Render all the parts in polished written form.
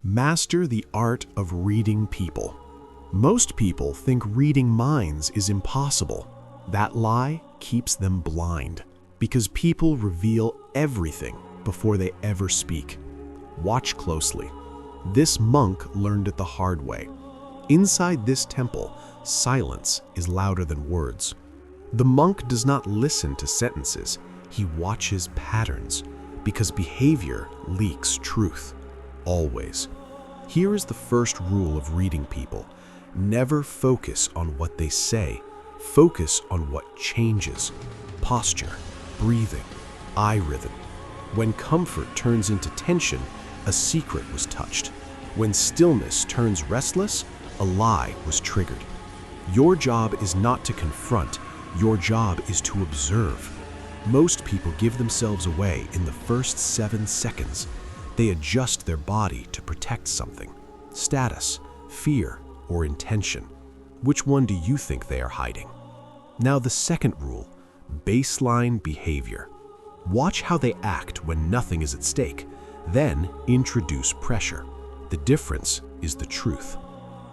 Master the art of reading people. Most people think reading minds is impossible. That lie keeps them blind, because people reveal everything before they ever speak. Watch closely. This monk learned it the hard way. Inside this temple, silence is louder than words. The monk does not listen to sentences, he watches patterns, because behavior leaks truth. Always. Here is the first rule of reading people. Never focus on what they say. Focus on what changes. Posture, breathing, eye rhythm. When comfort turns into tension, a secret was touched. When stillness turns restless, a lie was triggered. Your job is not to confront. Your job is to observe. Most people give themselves away in the first 7 seconds. They adjust their body to protect something. Status, fear, or intention. Which one do you think they are hiding? Now the second rule, baseline behavior. Watch how they act when nothing is at stake. Then introduce pressure. The difference is the truth.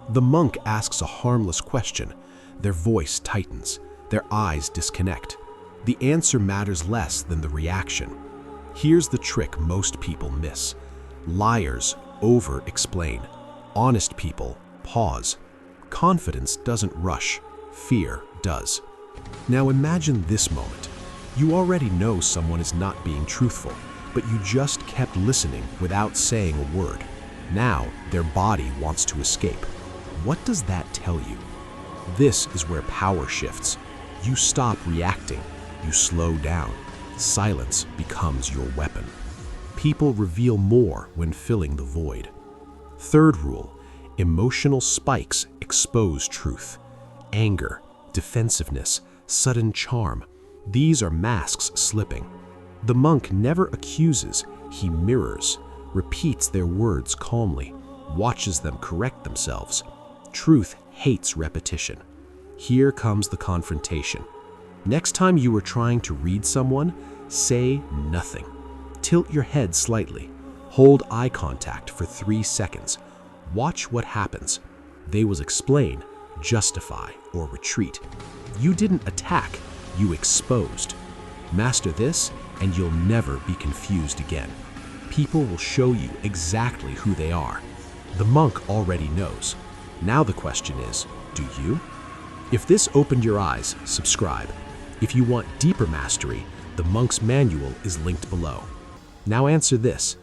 The monk asks a harmless question. Their voice tightens. Their eyes disconnect. The answer matters less than the reaction. Here's the trick most people miss. Liars over-explain. Honest people pause. Confidence doesn't rush. Fear does. Now imagine this moment. You already know someone is not being truthful, but you just kept listening without saying a word. Now their body wants to escape. What does that tell you? This is where power shifts. You stop reacting. You slow down. Silence becomes your weapon. People reveal more when filling the void. Third rule, emotional spikes expose truth. Anger, defensiveness, sudden charm. These are masks slipping. The monk never accuses, he mirrors, repeats their words calmly, watches them correct themselves. Truth hates repetition. Here comes the confrontation. Next time you are trying to read someone, say nothing. Tilt your head slightly. Hold eye contact for 3 seconds. Watch what happens. They will explain, justify, or retreat. You didn't attack, you exposed. Master this, and you'll never be confused again. People will show you exactly who they are. The monk already knows. Now the question is, do you? If this opened your eyes, subscribe. If you want deeper mastery, the monk's manual is linked below. Now answer this.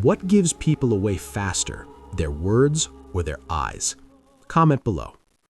What gives people away faster, their words or their eyes? Comment below.